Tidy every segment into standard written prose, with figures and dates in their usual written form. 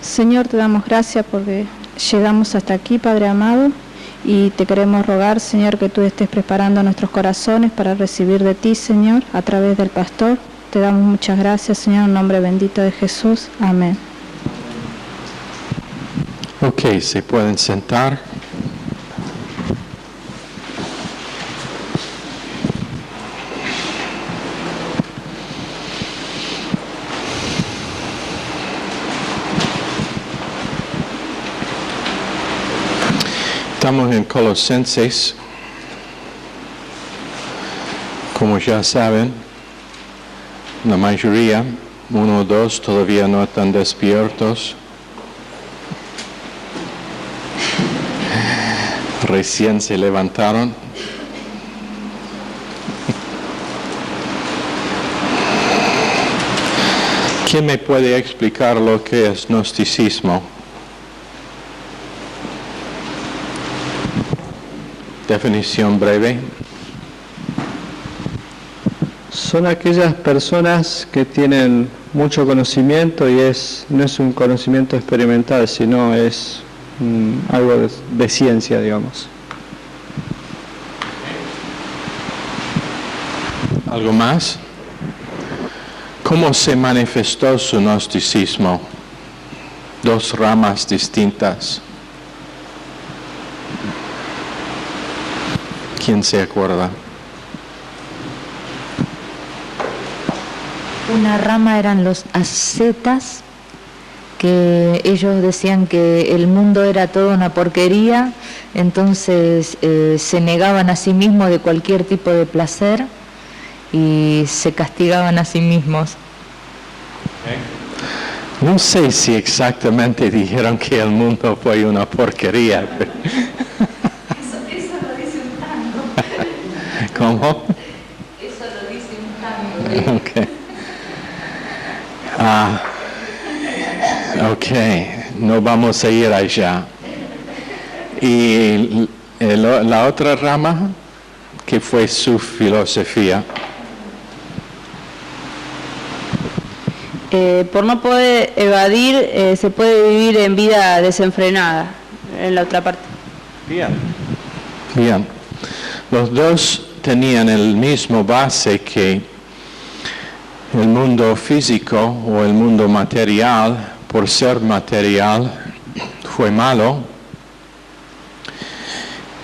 Señor, te damos gracias porque llegamos hasta aquí, Padre amado, y te queremos rogar, Señor, que tú estés preparando nuestros corazones para recibir de ti, Señor, a través del pastor. Te damos muchas gracias, Señor, en nombre bendito de Jesús. Amén. Ok, se pueden sentar. Estamos en Colosenses. Como ya saben, la mayoría, 1 o 2, todavía no están despiertos. Recién se levantaron. ¿Quién me puede explicar lo que es gnosticismo? Definición breve. Son aquellas personas que tienen mucho conocimiento y no es un conocimiento experimental, sino es algo de ciencia, digamos. ¿Algo más? ¿Cómo se manifestó su gnosticismo? 2 ramas distintas. ¿Quién se acuerda? Una rama eran los ascetas, que ellos decían que el mundo era toda una porquería, entonces se negaban a sí mismos de cualquier tipo de placer y se castigaban a sí mismos. No sé si exactamente dijeron que el mundo fue una porquería. Eso lo dice un tango. ¿Cómo? Eso lo dice un tango. Okay. Ok, no vamos a ir allá. Y la otra rama, que fue su filosofía. Por no poder evadir, se puede vivir en vida desenfrenada, en la otra parte. Bien. Los dos tenían el mismo base, que el mundo físico o el mundo material, por ser material, fue malo.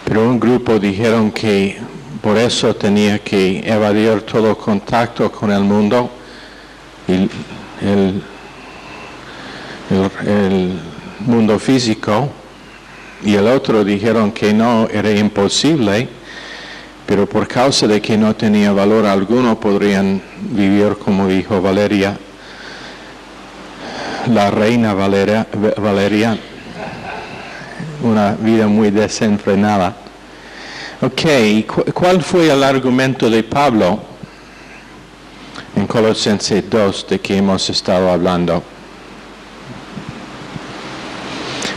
Pero un grupo dijeron que por eso tenía que evadir todo contacto con el mundo. Y el mundo físico, y el otro dijeron que no, era imposible, pero por causa de que no tenía valor alguno podrían vivir, como dijo Valeria, la reina Valeria, una vida muy desenfrenada. Ok, ¿cuál fue el argumento de Pablo en Colosenses 2 de que hemos estado hablando?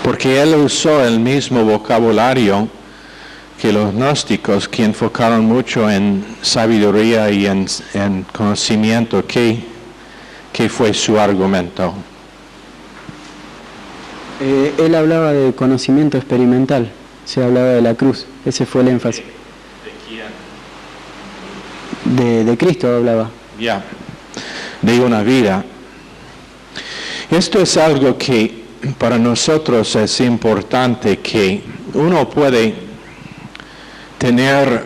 Porque él usó el mismo vocabulario que los gnósticos, que enfocaron mucho en sabiduría y en conocimiento. ¿Qué fue su argumento? Él hablaba de conocimiento experimental, se hablaba de la cruz, ese fue el énfasis. ¿De quién? De Cristo hablaba. Ya, de una vida. Esto es algo que para nosotros es importante, que uno puede tener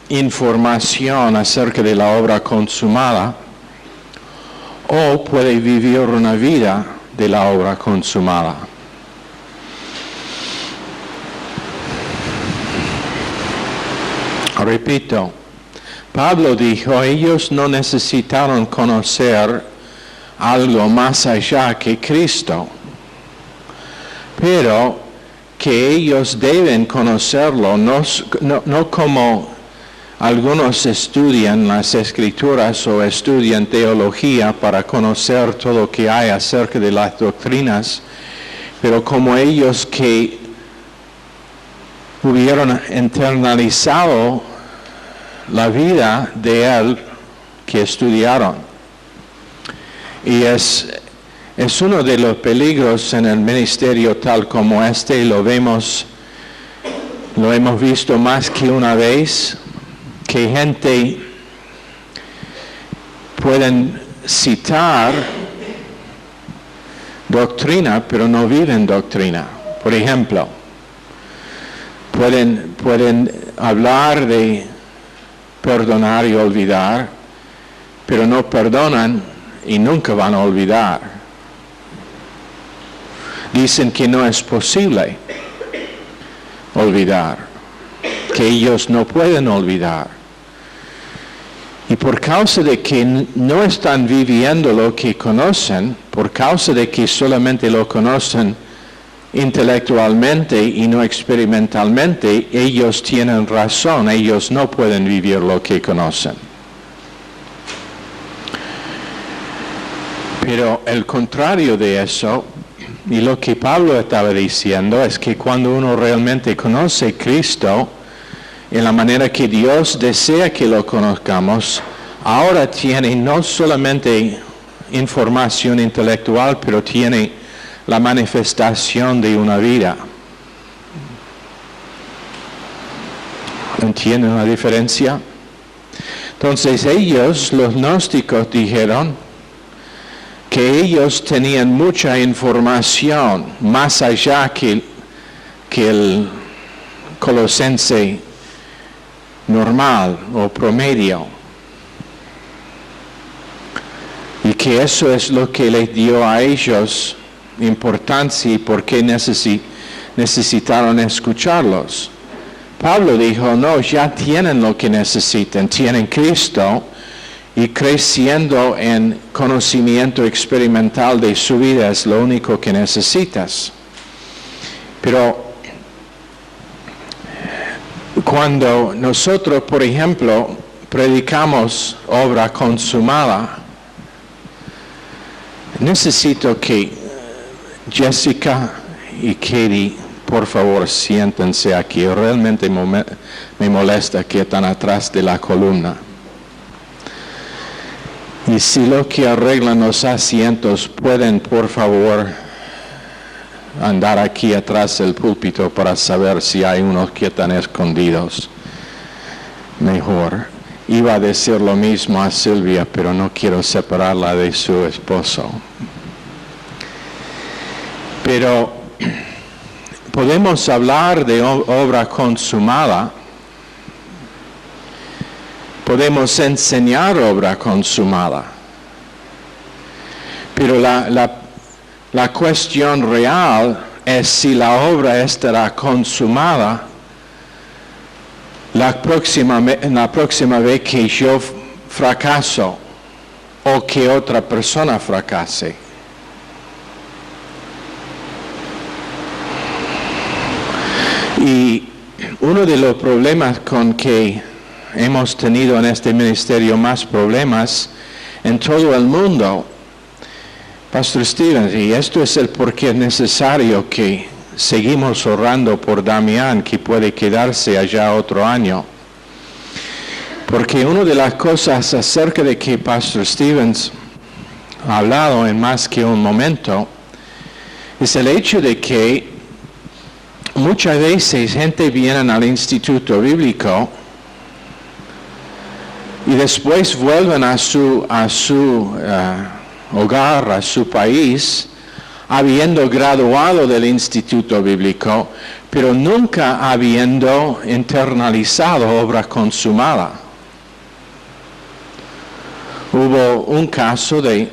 información acerca de la obra consumada o puede vivir una vida de la obra consumada. Repito, Pablo dijo, ellos no necesitaron conocer algo más allá que Cristo, pero que ellos deben conocerlo, no como algunos estudian las Escrituras o estudian teología para conocer todo lo que hay acerca de las doctrinas, pero como ellos que hubieron internalizado la vida de él que estudiaron. Y es Es uno de los peligros en el ministerio tal como este, lo hemos visto más que una vez, que gente pueden citar doctrina, pero no viven doctrina. Por ejemplo, pueden hablar de perdonar y olvidar, pero no perdonan y nunca van a olvidar. Dicen que no es posible olvidar, que ellos no pueden olvidar. Y por causa de que no están viviendo lo que conocen, por causa de que solamente lo conocen intelectualmente y no experimentalmente, ellos tienen razón, ellos no pueden vivir lo que conocen. Pero el contrario de eso, y lo que Pablo estaba diciendo, es que cuando uno realmente conoce a Cristo, en la manera que Dios desea que lo conozcamos, ahora tiene no solamente información intelectual, pero tiene la manifestación de una vida. ¿Entienden la diferencia? Entonces ellos, los gnósticos, dijeron que ellos tenían mucha información, más allá que el colosense normal o promedio. Y que eso es lo que les dio a ellos importancia y por qué necesitaron escucharlos. Pablo dijo, no, ya tienen lo que necesitan, tienen Cristo, y creciendo en conocimiento experimental de su vida es lo único que necesitas. Pero cuando nosotros, por ejemplo, predicamos obra consumada, necesito que Jessica y Katie, por favor, siéntense aquí. Realmente me molesta que están atrás de la columna. Y si lo que arreglan los asientos pueden, por favor, andar aquí atrás del púlpito para saber si hay unos que están escondidos. Mejor. Iba a decir lo mismo a Silvia, pero no quiero separarla de su esposo. Pero podemos hablar de obra consumada. Podemos enseñar obra consumada. Pero la cuestión real es si la obra estará consumada la próxima vez que yo fracaso o que otra persona fracase. Y uno de los problemas con que hemos tenido en este ministerio, más problemas en todo el mundo, Pastor Stevens, y esto es el por qué es necesario que seguimos orando por Damián, que puede quedarse allá otro año. Porque una de las cosas acerca de que Pastor Stevens ha hablado en más que un momento, es el hecho de que muchas veces gente viene al instituto bíblico y después vuelven a su hogar, a su país, habiendo graduado del instituto bíblico, pero nunca habiendo internalizado obra consumada. Hubo un caso de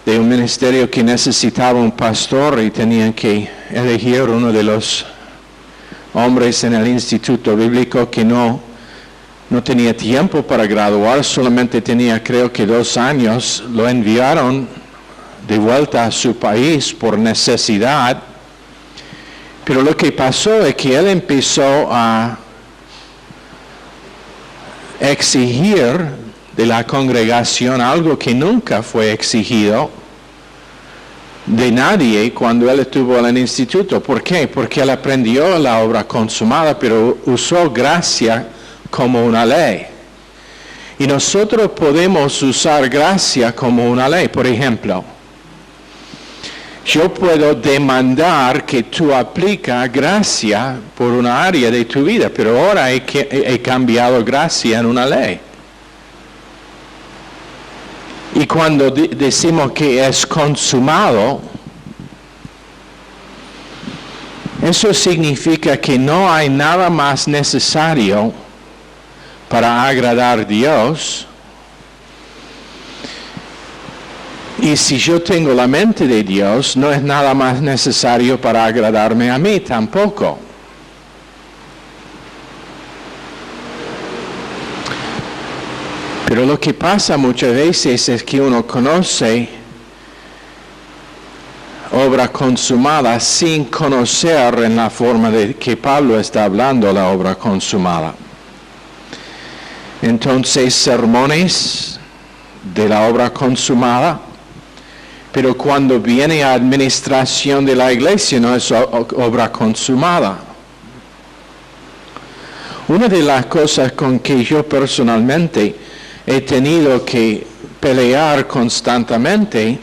un ministerio que necesitaba un pastor y tenían que elegir uno de los hombres en el instituto bíblico que no tenía tiempo para graduar, solamente tenía creo que 2 años. Lo enviaron de vuelta a su país por necesidad, pero lo que pasó es que él empezó a exigir de la congregación algo que nunca fue exigido de nadie cuando él estuvo en el instituto. ¿Por qué? Porque él aprendió la obra consumada, pero usó gracia como una ley. Y nosotros podemos usar gracia como una ley. Por ejemplo, Yo puedo demandar que tú aplicas gracia por una área de tu vida, pero ahora he cambiado gracia en una ley. Y cuando decimos que es consumado, eso significa que no hay nada más necesario para agradar a Dios. Y si yo tengo la mente de Dios, no es nada más necesario para agradarme a mí tampoco. Pero lo que pasa muchas veces es que uno conoce obra consumada sin conocer en la forma de que Pablo está hablando la obra consumada. Entonces, sermones de la obra consumada, pero cuando viene a administración de la iglesia no es obra consumada. Una de las cosas con que yo personalmente he tenido que pelear constantemente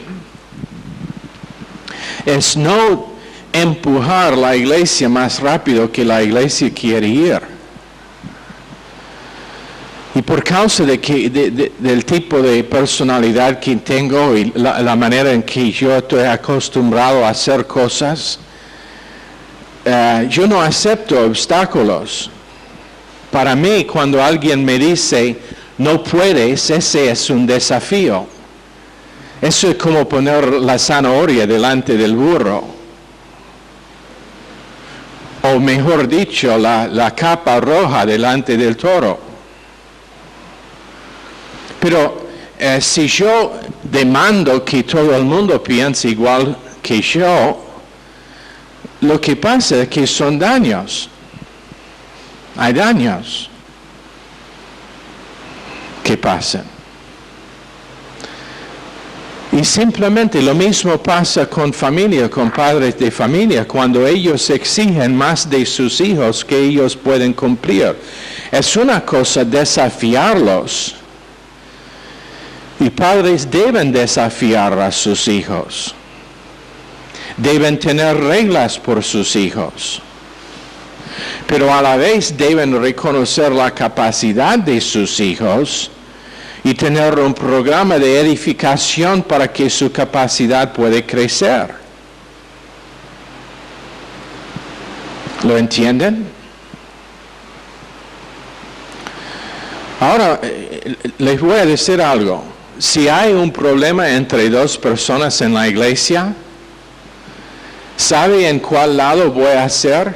es no empujar la iglesia más rápido que la iglesia quiere ir. Y por causa del tipo de personalidad que tengo y la manera en que yo estoy acostumbrado a hacer cosas, yo no acepto obstáculos. Para mí, cuando alguien me dice, no puedes, ese es un desafío. Eso es como poner la zanahoria delante del burro. O mejor dicho, la capa roja delante del toro. Pero si yo demando que todo el mundo piense igual que yo, lo que pasa es que son daños. Hay daños que pasan. Y simplemente lo mismo pasa con familia, con padres de familia, cuando ellos exigen más de sus hijos que ellos pueden cumplir. Es una cosa desafiarlos. Y padres deben desafiar a sus hijos. Deben tener reglas por sus hijos. Pero a la vez deben reconocer la capacidad de sus hijos y tener un programa de edificación para que su capacidad pueda crecer. ¿Lo entienden? Ahora, les voy a decir algo. Si hay un problema entre dos personas en la iglesia, ¿sabe en cuál lado voy a hacer?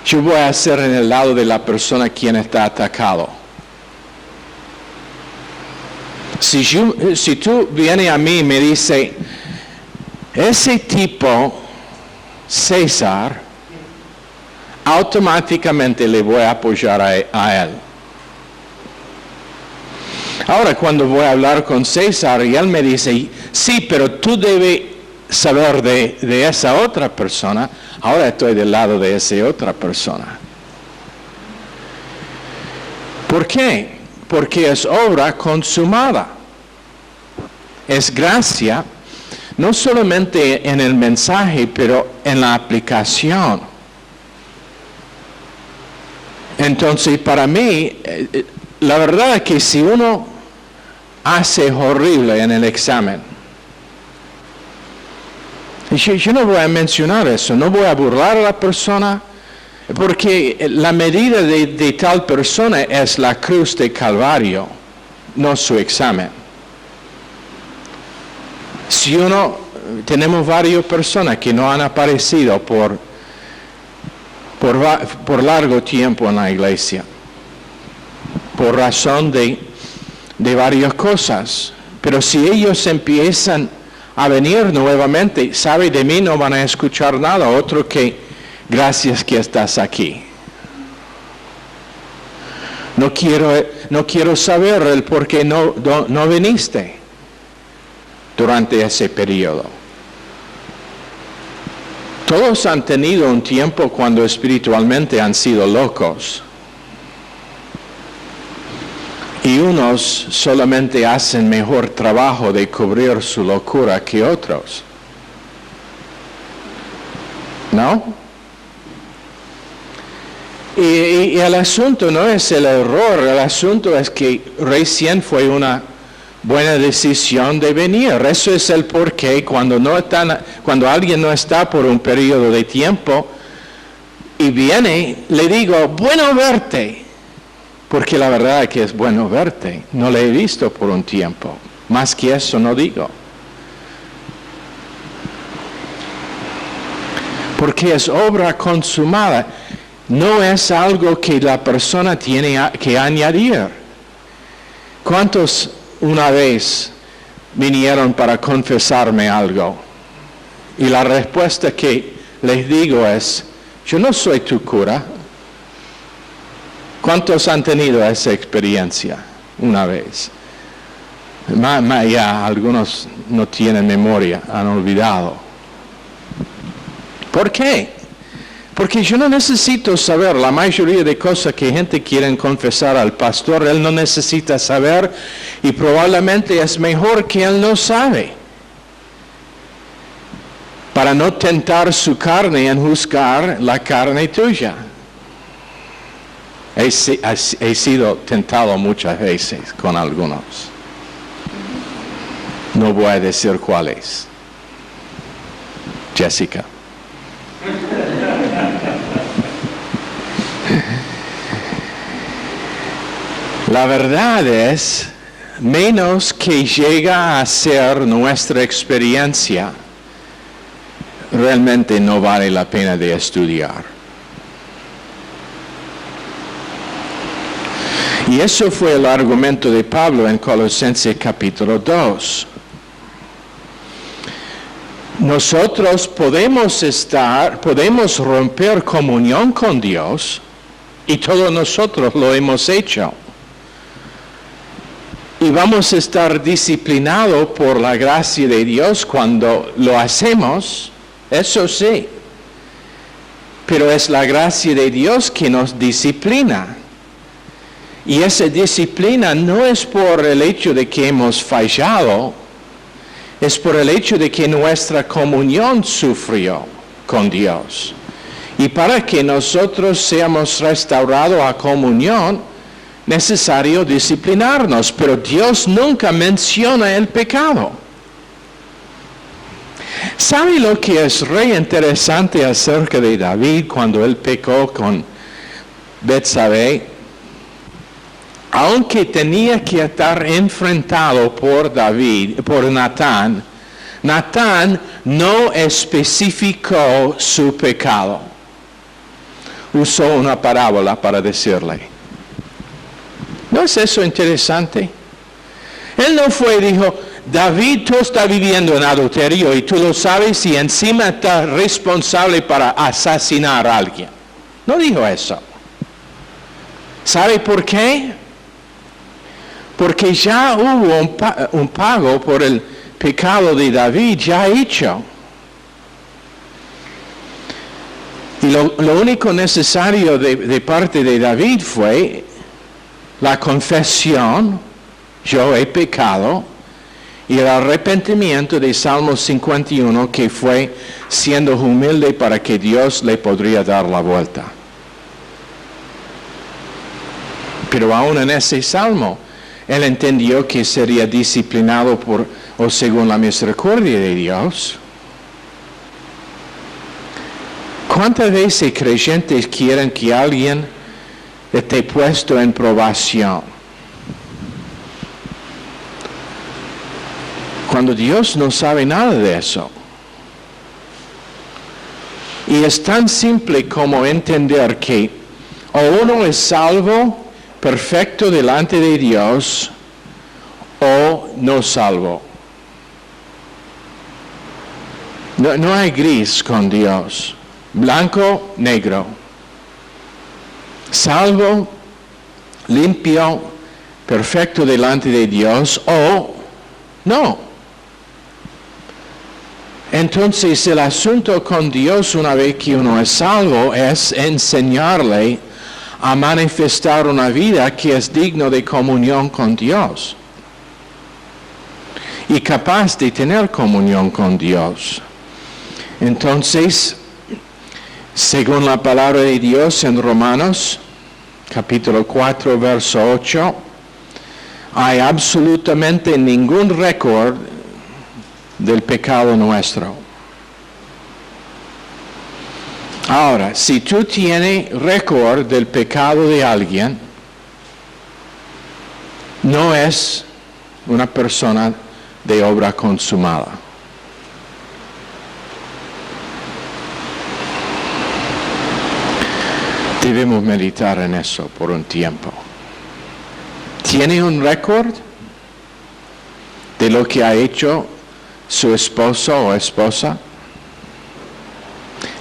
Yo voy a hacer en el lado de la persona quien está atacado. Si tú vienes a mí y me dices, ese tipo, César, automáticamente le voy a apoyar a él. Ahora cuando voy a hablar con César y él me dice, sí, pero tú debes saber de esa otra persona, ahora estoy del lado de esa otra persona. ¿Por qué? Porque es obra consumada. Es gracia, no solamente en el mensaje, pero en la aplicación. Entonces, para mí, la verdad es que si uno hace horrible en el examen, yo no voy a mencionar eso, no voy a burlar a la persona, porque la medida de tal persona es la cruz de Calvario, no su examen. Si tenemos varias personas que no han aparecido por largo tiempo en la iglesia, por razón de varias cosas, pero si ellos empiezan a venir nuevamente, sabe, de mí no van a escuchar nada otro que gracias que estás aquí. No quiero saber el por qué no viniste durante ese periodo. Todos han tenido un tiempo cuando espiritualmente han sido locos. Y unos solamente hacen mejor trabajo de cubrir su locura que otros. ¿No? Y el asunto no es el error, el asunto es que recién fue una buena decisión de venir. Eso es el porqué cuando alguien no está por un periodo de tiempo y viene, le digo, bueno verte, porque la verdad es que es bueno verte. No le he visto por un tiempo, más que eso no digo. Porque es obra consumada, no es algo que la persona tiene que añadir. ¿Cuántos una vez vinieron para confesarme algo? Y la respuesta que les digo es, yo no soy tu cura. ¿Cuántos han tenido esa experiencia una vez? Ya algunos no tienen memoria, han olvidado. ¿Por qué? Porque yo no necesito saber la mayoría de cosas que gente quiere confesar al pastor. Él no necesita saber y probablemente es mejor que él no sabe. Para no tentar su carne en juzgar la carne tuya. He sido tentado muchas veces con algunos. No voy a decir cuáles. Jessica. La verdad es, menos que llega a ser nuestra experiencia, realmente no vale la pena de estudiar. Y eso fue el argumento de Pablo en Colosenses capítulo 2. Nosotros podemos romper comunión con Dios, y todos nosotros lo hemos hecho. Y vamos a estar disciplinados por la gracia de Dios cuando lo hacemos, eso sí. Pero es la gracia de Dios que nos disciplina. Y esa disciplina no es por el hecho de que hemos fallado, es por el hecho de que nuestra comunión sufrió con Dios. Y para que nosotros seamos restaurados a comunión, necesario disciplinarnos, pero Dios nunca menciona el pecado. ¿Sabe lo que es re interesante acerca de David cuando él pecó con Betsabé? Aunque tenía que estar enfrentado por Natán, Natán no especificó su pecado. Usó una parábola para decirle. ¿No es eso interesante? Él no fue y dijo, David, tú estás viviendo en adulterio y tú lo sabes y encima estás responsable para asesinar a alguien. No dijo eso. ¿Sabe por qué? Porque ya hubo un pago por el pecado de David ya hecho. Y lo único necesario de parte de David fue la confesión, yo he pecado, y el arrepentimiento de Salmo 51, que fue siendo humilde para que Dios le podría dar la vuelta. Pero aún en ese salmo, él entendió que sería disciplinado según la misericordia de Dios. ¿Cuántas veces creyentes quieren que alguien esté puesto en probación? Cuando Dios no sabe nada de eso. Y es tan simple como entender que o uno es salvo, perfecto delante de Dios, o no salvo. No hay gris con Dios. Blanco, negro. Salvo, limpio, perfecto delante de Dios, o no. Entonces el asunto con Dios una vez que uno es salvo es enseñarle a manifestar una vida que es digna de comunión con Dios y capaz de tener comunión con Dios. Entonces, según la palabra de Dios en Romanos, capítulo 4, verso 8, hay absolutamente ningún récord del pecado nuestro. Ahora, si tú tienes récord del pecado de alguien, no es una persona de obra consumada. Debemos meditar en eso por un tiempo. ¿Tiene un récord de lo que ha hecho su esposo o esposa?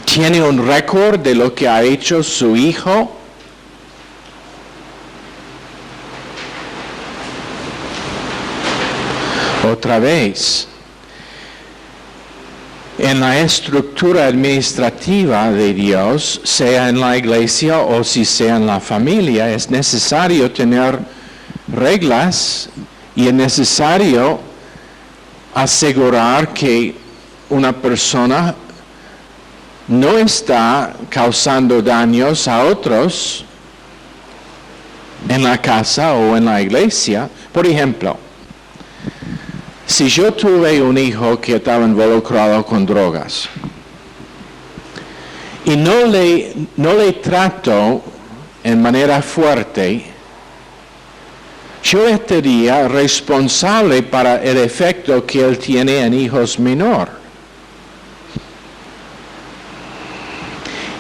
¿Tiene un récord de lo que ha hecho su hijo? Otra vez, en la estructura administrativa de Dios, sea en la iglesia o si sea en la familia, es necesario tener reglas y es necesario asegurar que una persona no está causando daños a otros en la casa o en la iglesia. Por ejemplo, si yo tuve un hijo que estaba involucrado con drogas y no le trato en manera fuerte, yo estaría responsable para el efecto que él tiene en hijos menores.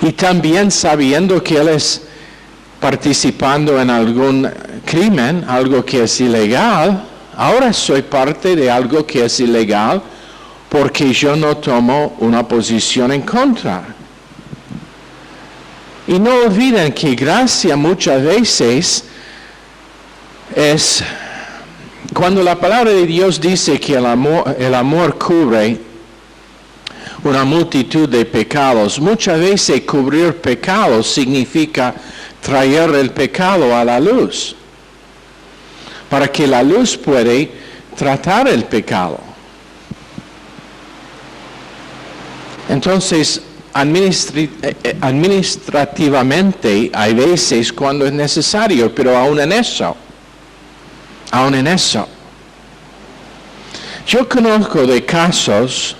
Y también sabiendo que él es participando en algún crimen, algo que es ilegal, ahora soy parte de algo que es ilegal porque yo no tomo una posición en contra. Y no olviden que gracia muchas veces es, cuando la palabra de Dios dice que el amor cubre una multitud de pecados, muchas veces cubrir pecados significa traer el pecado a la luz, para que la luz puede tratar el pecado. Entonces, administrativamente hay veces cuando es necesario, pero aún en eso, yo conozco de casos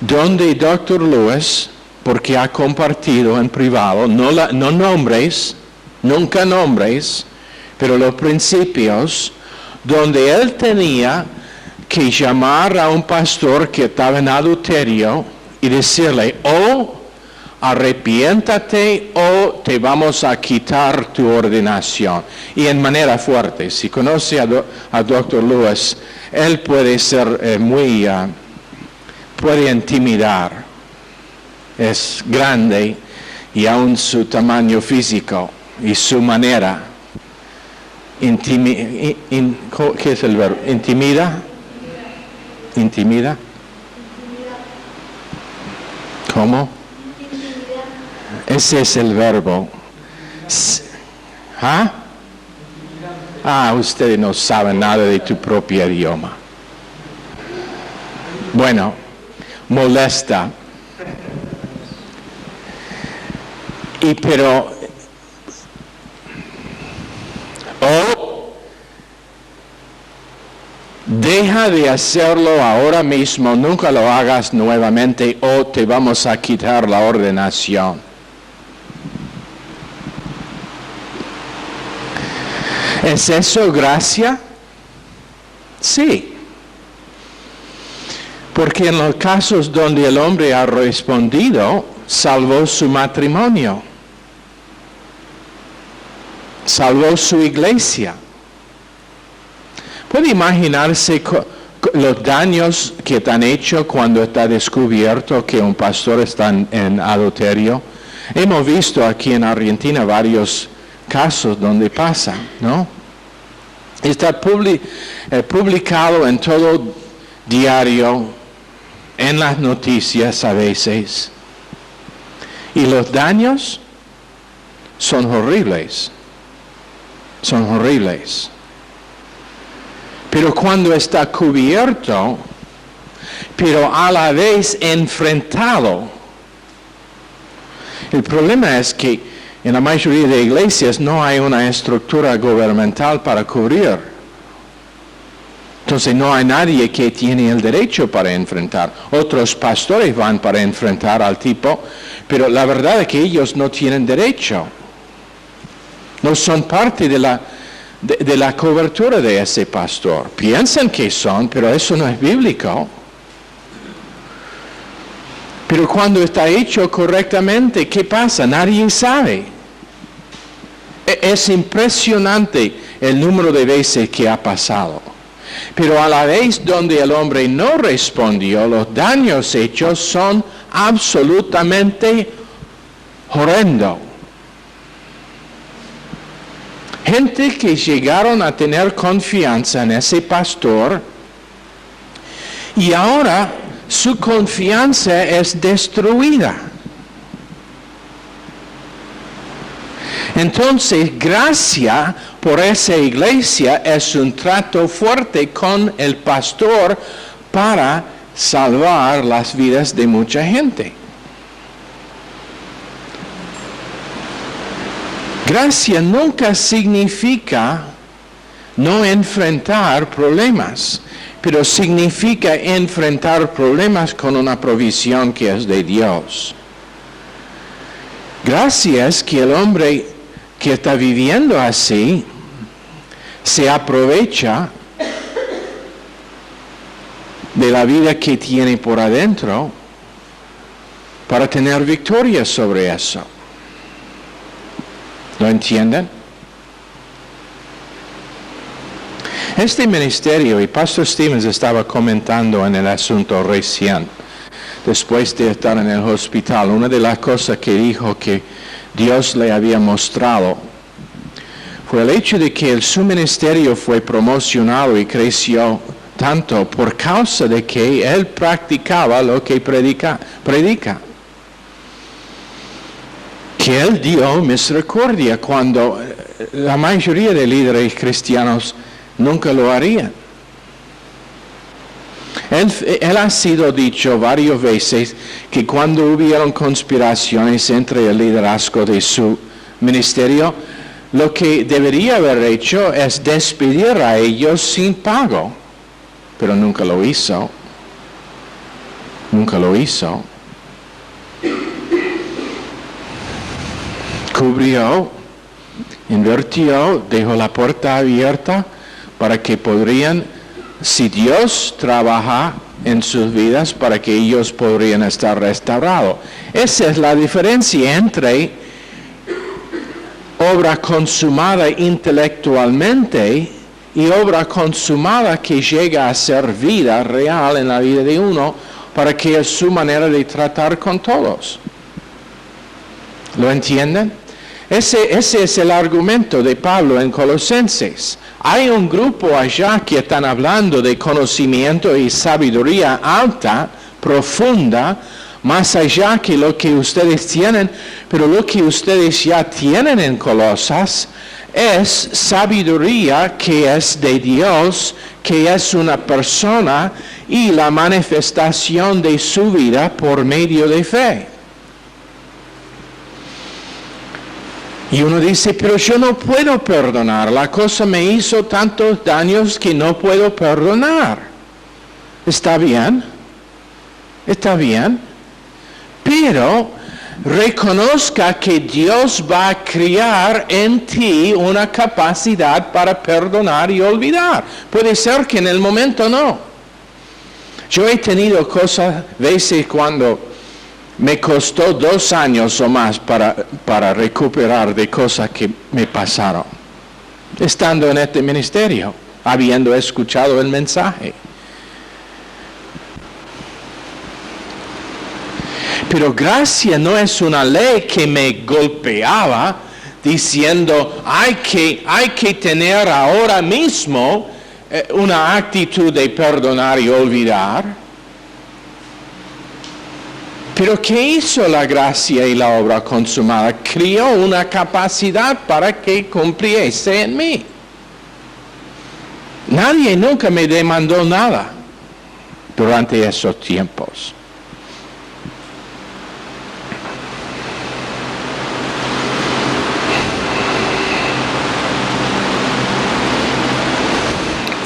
donde Dr. Lewis, porque ha compartido en privado, no nombres, nunca nombres, pero los principios, donde él tenía que llamar a un pastor que estaba en adulterio y decirle, o arrepiéntate o te vamos a quitar tu ordenación. Y en manera fuerte, si conoce a Dr. Lewis, él puede ser puede intimidar. Es grande y aún su tamaño físico y su manera. ¿Qué es el verbo? ¿Intimida? ¿Intimida? ¿Cómo? Ese es el verbo. Ustedes no saben nada de tu propio idioma. Bueno, molesta. Pero deja de hacerlo ahora mismo, nunca lo hagas nuevamente o te vamos a quitar la ordenación. ¿Es eso gracia? Sí. Porque en los casos donde el hombre ha respondido, salvó su matrimonio, salvó su iglesia. ¿Puede imaginarse los daños que te han hecho cuando está descubierto que un pastor está en adulterio? Hemos visto aquí en Argentina varios casos donde pasa, ¿no? Está publicado en todo diario, en las noticias a veces. Y los daños son horribles. Son horribles. Pero cuando está cubierto, pero a la vez enfrentado, el problema es que en la mayoría de iglesias no hay una estructura gubernamental para cubrir. Entonces no hay nadie que tiene el derecho para enfrentar. Otros pastores van para enfrentar al tipo, pero la verdad es que ellos no tienen derecho. No son parte de la cobertura de ese pastor. Piensan que son, pero eso no es bíblico. Pero cuando está hecho correctamente, ¿qué pasa? Nadie sabe. Es impresionante el número de veces que ha pasado. Pero a la vez donde el hombre no respondió, los daños hechos son absolutamente horrendos. Gente que llegaron a tener confianza en ese pastor y ahora su confianza es destruida. Entonces, gracia por esa iglesia es un trato fuerte con el pastor para salvar las vidas de mucha gente. Gracia nunca significa no enfrentar problemas, pero significa enfrentar problemas con una provisión que es de Dios. Gracia es que el hombre que está viviendo así se aprovecha de la vida que tiene por adentro para tener victoria sobre eso. ¿Lo entienden? Este ministerio, y Pastor Stevens estaba comentando en el asunto recién, después de estar en el hospital, una de las cosas que dijo que Dios le había mostrado fue el hecho de que su ministerio fue promocionado y creció tanto por causa de que él practicaba lo que predica. Que él dio misericordia cuando la mayoría de líderes cristianos nunca lo harían. Él ha sido dicho varias veces que cuando hubieron conspiraciones entre el liderazgo de su ministerio, lo que debería haber hecho es despedir a ellos sin pago, pero nunca lo hizo. Nunca lo hizo. Cubrió, invirtió, dejó la puerta abierta para que podrían, si Dios trabaja en sus vidas, para que ellos podrían estar restaurados. Esa es la diferencia entre obra consumada intelectualmente y obra consumada que llega a ser vida real en la vida de uno, para que es su manera de tratar con todos. ¿Lo entienden? Ese es el argumento de Pablo en Colosenses. Hay un grupo allá que están hablando de conocimiento y sabiduría alta, profunda, más allá que lo que ustedes tienen, pero lo que ustedes ya tienen en Colosas es sabiduría que es de Dios, que es una persona y la manifestación de su vida por medio de fe. Y uno dice, pero yo no puedo perdonar, la cosa me hizo tantos daños que no puedo perdonar. Está bien, pero reconozca que Dios va a crear en ti una capacidad para perdonar y olvidar. Puede ser que en el momento no. Yo he tenido veces cuando me costó 2 años o más para recuperar de cosas que me pasaron, estando en este ministerio, habiendo escuchado el mensaje. Pero gracia no es una ley que me golpeaba diciendo hay que tener ahora mismo una actitud de perdonar y olvidar. Pero ¿qué hizo la gracia y la obra consumada? Creó una capacidad para que cumpliese en mí. Nadie nunca me demandó nada durante esos tiempos.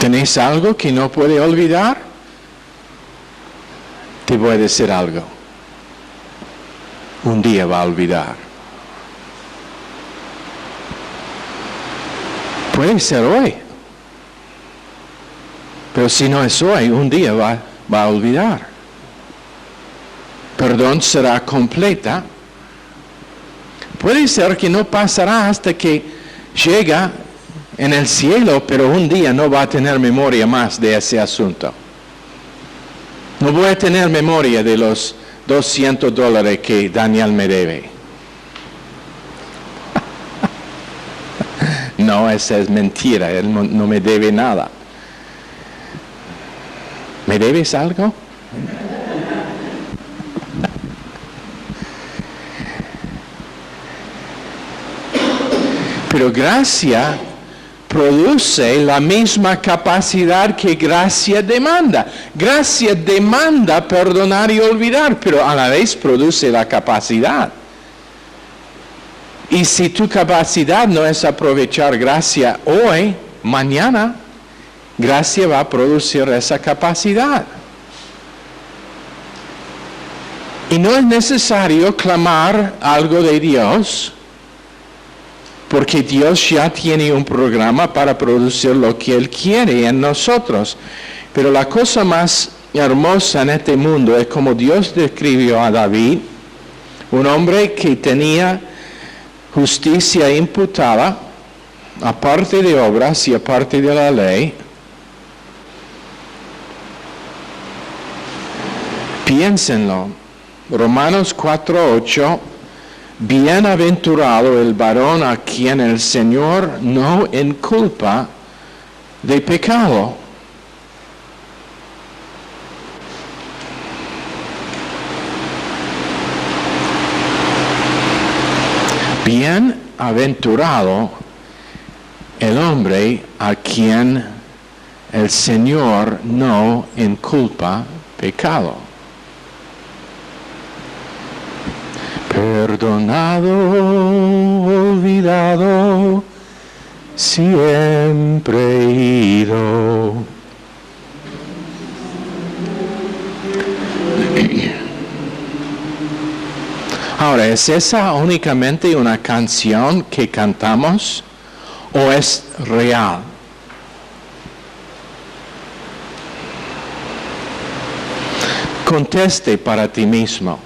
¿Tenés algo que no puede olvidar? Te voy a decir algo. Un día va a olvidar. Puede ser hoy. Pero si no es hoy, un día va a olvidar. Perdón será completa. Puede ser que no pasará hasta que llega en el cielo, pero un día no va a tener memoria más de ese asunto. No voy a tener memoria de los $200 que Daniel me debe. No, esa es mentira, él no me debe nada. ¿Me debes algo? Pero gracia produce la misma capacidad que gracia demanda. Gracia demanda perdonar y olvidar, pero a la vez produce la capacidad. Y si tu capacidad no es aprovechar gracia hoy, mañana, gracia va a producir esa capacidad. Y no es necesario clamar algo de Dios, porque Dios ya tiene un programa para producir lo que Él quiere en nosotros. Pero la cosa más hermosa en este mundo es como Dios describió a David, un hombre que tenía justicia imputada, aparte de obras y aparte de la ley. Piénsenlo. Romanos 4:8. Bienaventurado el varón a quien el Señor no inculpa de pecado. Bienaventurado el hombre a quien el Señor no inculpa pecado. Perdonado, olvidado, siempre ido. Ahora, ¿es esa únicamente una canción que cantamos o es real? Conteste para ti mismo.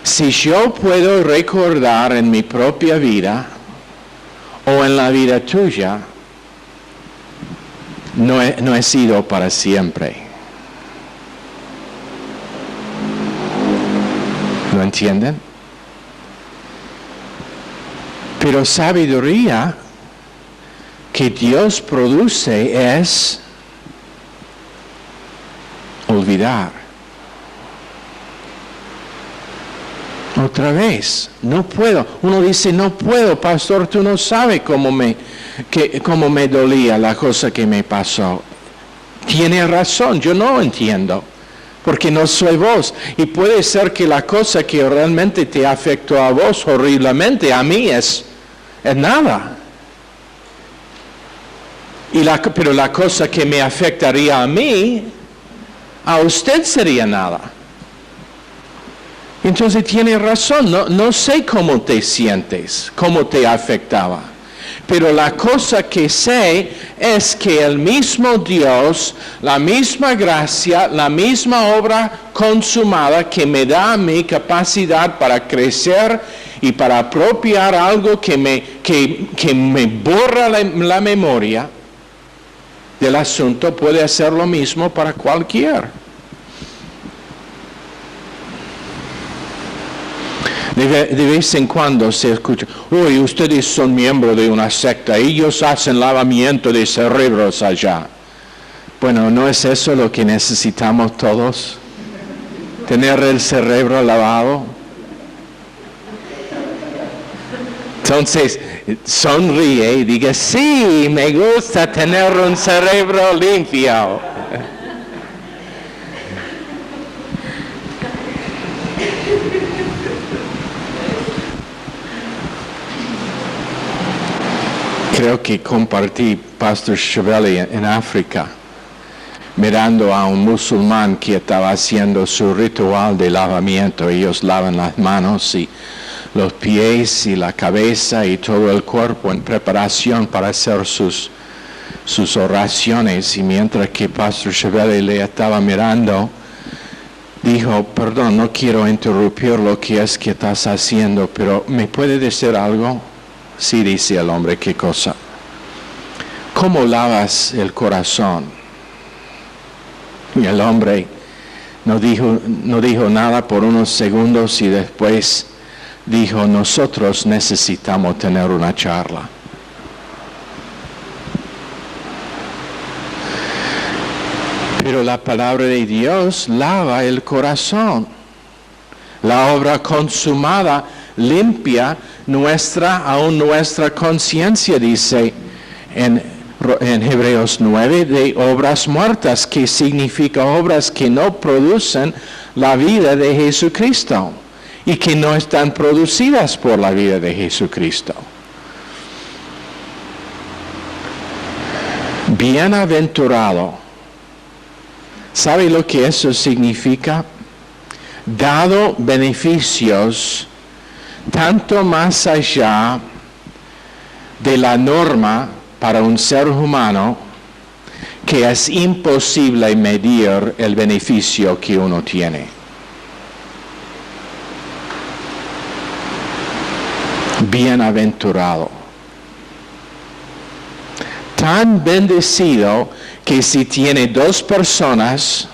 Si yo puedo recordar en mi propia vida o en la vida tuya, no he sido para siempre. ¿Lo entienden? Pero sabiduría que Dios produce es olvidar. Otra vez, no puedo. Uno dice, no puedo, pastor, tú no sabes cómo me dolía la cosa que me pasó. Tiene razón, yo no entiendo, porque no soy vos. Y puede ser que la cosa que realmente te afectó a vos horriblemente, a mí es nada. Pero la cosa que me afectaría a mí, a usted sería nada. Entonces tiene razón, no sé cómo te sientes, cómo te afectaba. Pero la cosa que sé es que el mismo Dios, la misma gracia, la misma obra consumada que me da mi capacidad para crecer y para apropiar algo que me borra la memoria del asunto, puede hacer lo mismo para cualquiera. De vez en cuando se escucha, uy, ustedes son miembros de una secta, ellos hacen lavamiento de cerebros allá. Bueno, ¿no es eso lo que necesitamos todos? Tener el cerebro lavado. Entonces, sonríe y diga, sí, me gusta tener un cerebro limpio. Creo que compartí Pastor Chevelle en África, mirando a un musulmán que estaba haciendo su ritual de lavamiento. Ellos lavan las manos y los pies y la cabeza y todo el cuerpo en preparación para hacer sus oraciones. Y mientras que Pastor Chevelle le estaba mirando, dijo, perdón, no quiero interrumpir lo que es que estás haciendo, pero ¿me puede decir algo? Sí, dice el hombre, ¿qué cosa? ¿Cómo lavas el corazón? Y el hombre no dijo nada por unos segundos y después dijo, nosotros necesitamos tener una charla. Pero la palabra de Dios lava el corazón. La obra consumada limpia aún nuestra conciencia, dice en Hebreos 9, de obras muertas, que significa obras que no producen la vida de Jesucristo y que no están producidas por la vida de Jesucristo. Bienaventurado. ¿Sabe lo que eso significa? Dado beneficios tanto más allá de la norma para un ser humano, que es imposible medir el beneficio que uno tiene. Bienaventurado. Tan bendecido que si tiene dos personas,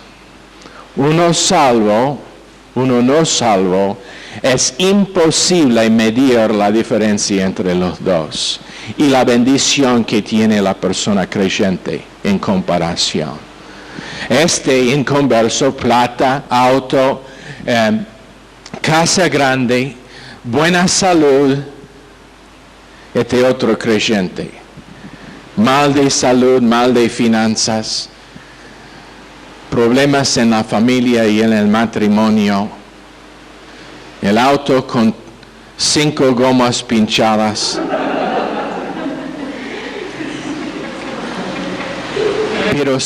uno salvo, uno no salvo, es imposible medir la diferencia entre los dos y la bendición que tiene la persona creyente en comparación. Este inconverso, plata, auto, casa grande, buena salud. Este otro creyente, mal de salud, mal de finanzas, problemas en la familia y en el matrimonio, el auto con 5 gomas pinchadas. Pero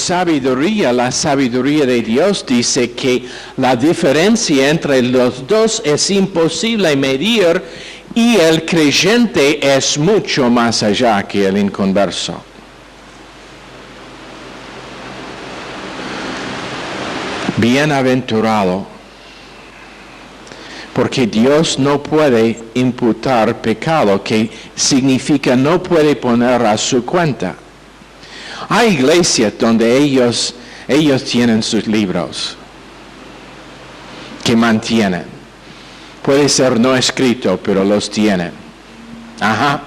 la sabiduría de Dios dice que la diferencia entre los dos es imposible medir y el creyente es mucho más allá que el inconverso. Bienaventurado, porque Dios no puede imputar pecado, que significa no puede poner a su cuenta. Hay iglesias donde ellos tienen sus libros que mantienen. Puede ser no escrito, pero los tienen. Ajá.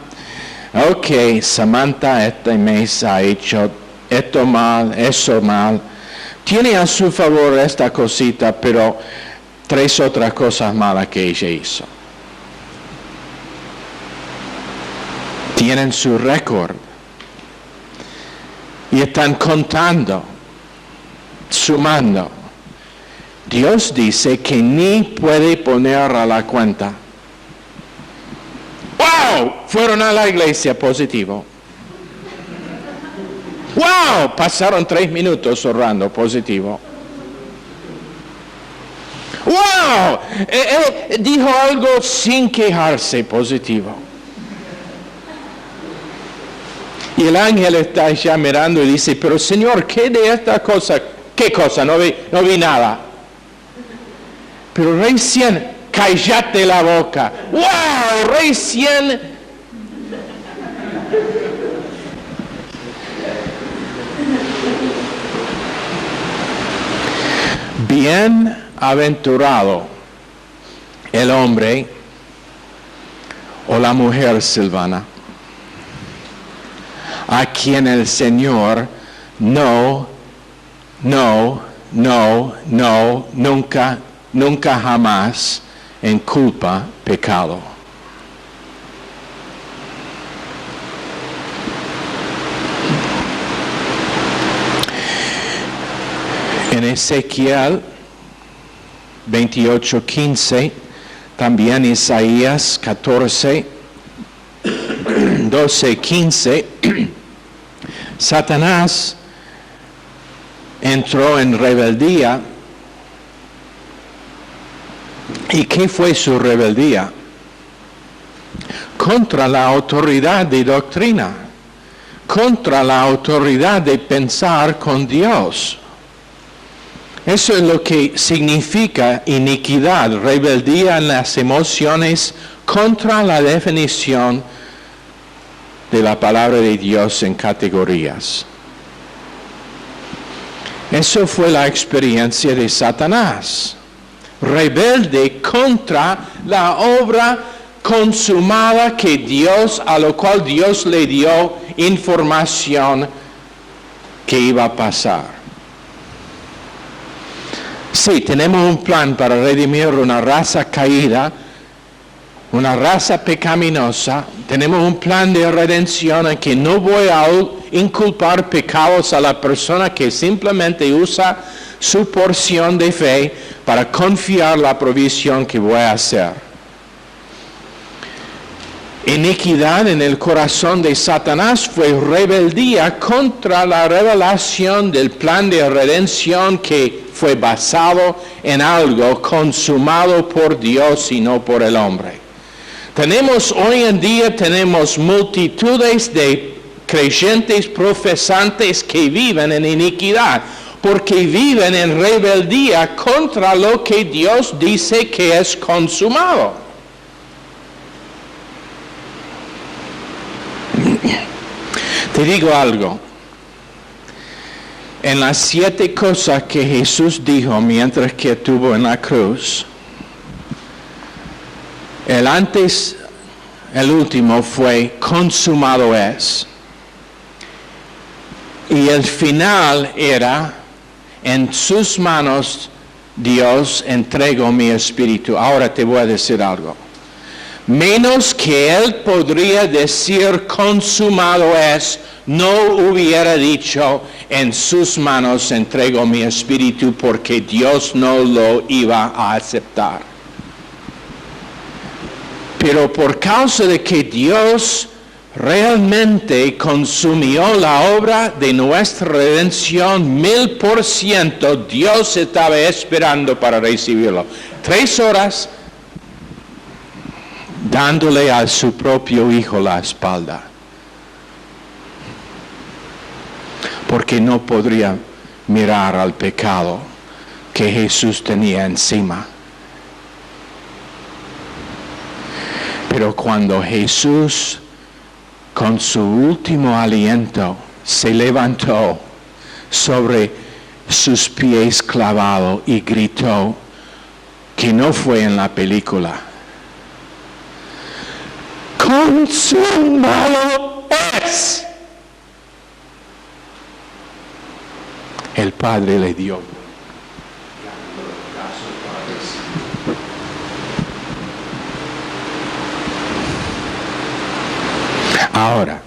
Ok, Samantha este mes ha hecho esto mal, eso mal. Tiene a su favor esta cosita, pero 3 otras cosas malas que ella hizo. Tienen su récord. Y están contando, sumando. Dios dice que ni puede poner a la cuenta. ¡Wow! Fueron a la iglesia, positivo. ¡Wow! Pasaron 3 minutos orando, positivo. ¡Wow! Dijo algo sin quejarse, positivo. Y el ángel está ya mirando y dice, pero Señor, ¿qué de esta cosa? ¿Qué cosa? No vi nada. Pero recién, cállate la boca. ¡Wow! Recién. Bienaventurado el hombre o la mujer, Silvana, a quien el Señor no no, nunca, nunca jamás inculpa pecado. En Ezequiel 28:15, también Isaías 12:15, Satanás entró en rebeldía. ¿Y qué fue su rebeldía? Contra la autoridad de doctrina, contra la autoridad de pensar con Dios. Eso es lo que significa iniquidad, rebeldía en las emociones contra la definición de la palabra de Dios en categorías. Eso fue la experiencia de Satanás. Rebelde contra la obra consumada que Dios, a lo cual Dios le dio información que iba a pasar. Sí, tenemos un plan para redimir una raza caída, una raza pecaminosa. Tenemos un plan de redención en que no voy a inculpar pecados a la persona que simplemente usa su porción de fe para confiar la provisión que voy a hacer. Iniquidad en el corazón de Satanás fue rebeldía contra la revelación del plan de redención que fue basado en algo consumado por Dios y no por el hombre. Hoy en día tenemos multitudes de creyentes profesantes que viven en iniquidad, porque viven en rebeldía contra lo que Dios dice que es consumado. Te digo algo. En las 7 cosas que Jesús dijo mientras que estuvo en la cruz, el último fue consumado es. Y el final era, en sus manos Dios entregó mi espíritu. Ahora te voy a decir algo. Menos que él podría decir consumado es, no hubiera dicho en sus manos entrego mi espíritu, porque Dios no lo iba a aceptar. Pero por causa de que Dios realmente consumió la obra de nuestra redención 1000%, Dios estaba esperando para recibirlo. 3 horas dándole a su propio hijo la espalda, porque no podría mirar al pecado que Jesús tenía encima. Pero cuando Jesús, con su último aliento, se levantó sobre sus pies clavados y gritó, que no fue en la película, consumado es. El Padre le dio. Ahora,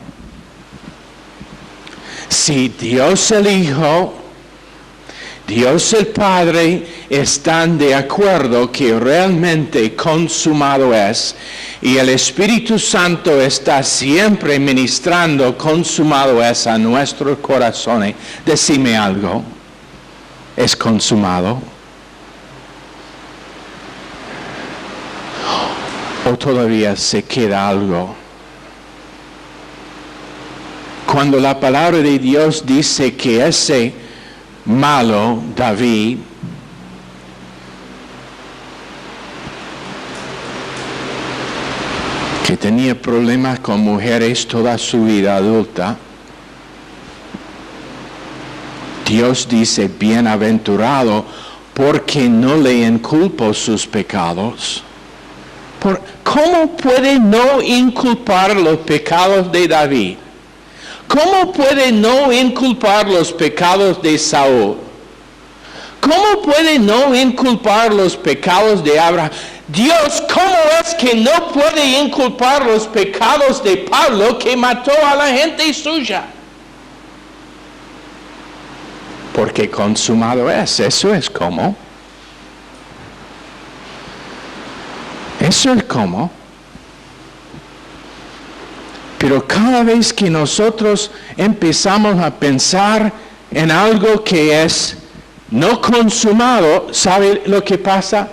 si Dios el Hijo, Dios el Padre están de acuerdo que realmente consumado es, y el Espíritu Santo está siempre ministrando consumado es a nuestros corazones, decime algo, ¿es consumado? ¿O todavía se queda algo? Cuando la palabra de Dios dice que ese malo David que tenía problemas con mujeres toda su vida adulta, Dios dice bienaventurado porque no le inculpó sus pecados. ¿Cómo puede no inculpar los pecados de David? ¿Cómo puede no inculpar los pecados de Saúl? ¿Cómo puede no inculpar los pecados de Abraham? Dios, ¿cómo es que no puede inculpar los pecados de Pablo que mató a la gente suya? Porque consumado es, eso es cómo. Eso es cómo. Pero cada vez que nosotros empezamos a pensar en algo que es no consumado, ¿sabe lo que pasa?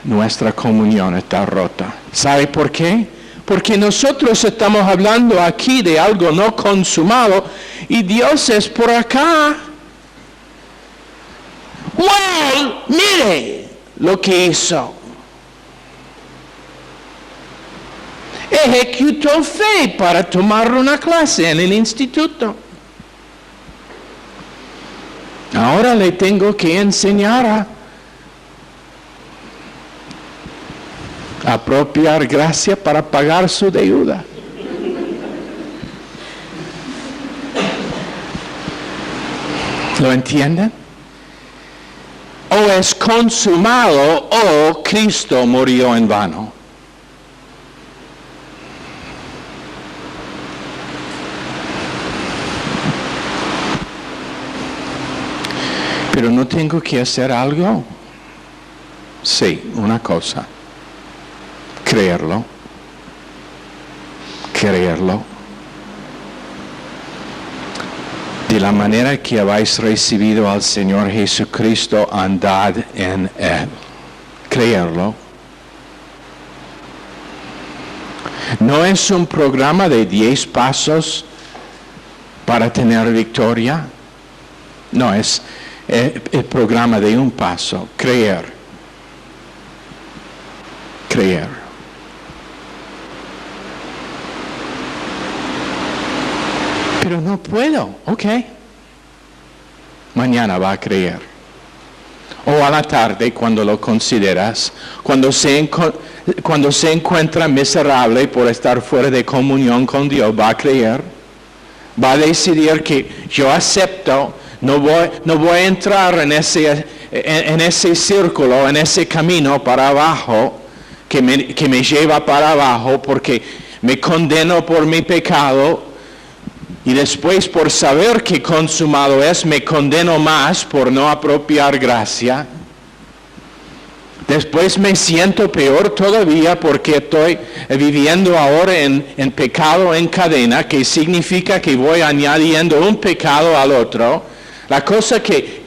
Nuestra comunión está rota. ¿Sabe por qué? Porque nosotros estamos hablando aquí de algo no consumado y Dios es por acá. ¡Wow! Mire lo que hizo. Ejecutó fe para tomar una clase en el instituto. Ahora le tengo que enseñar a apropiar gracia para pagar su deuda. ¿Lo entienden? O es consumado o Cristo murió en vano. Pero no tengo que hacer algo. Sí, una cosa. Creerlo. Creerlo. De la manera que habéis recibido al Señor Jesucristo, andad en Él. Creerlo. No es un programa de 10 pasos para tener victoria. No, es el programa de un paso. Creer. Creer. Pero no puedo. Ok. Mañana va a creer. O a la tarde cuando lo consideras. Cuando se encuentra miserable por estar fuera de comunión con Dios, va a creer. Va a decidir que yo acepto. No voy a entrar en ese círculo, en ese camino para abajo, que me lleva para abajo, porque me condeno por mi pecado, y después por saber que consumado es, me condeno más por no apropiar gracia. Después me siento peor todavía porque estoy viviendo ahora en pecado en cadena, que significa que voy añadiendo un pecado al otro. La cosa que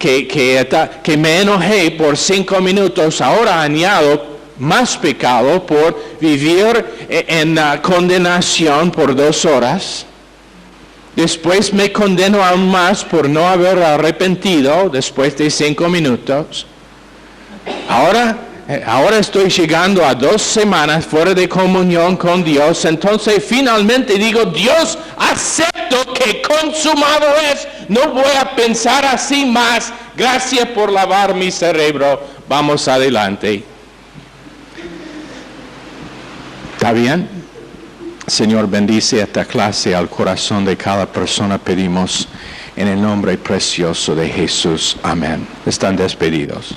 me enojé por 5 minutos, ahora añado más pecado por vivir en condenación por 2 horas. Después me condeno aún más por no haber arrepentido después de 5 minutos. Ahora estoy llegando a 2 semanas fuera de comunión con Dios. Entonces finalmente digo, Dios, acepto que consumado es. No voy a pensar así más. Gracias por lavar mi cerebro. Vamos adelante. ¿Está bien? Señor, bendice esta clase al corazón de cada persona. Pedimos en el nombre precioso de Jesús. Amén. Están despedidos.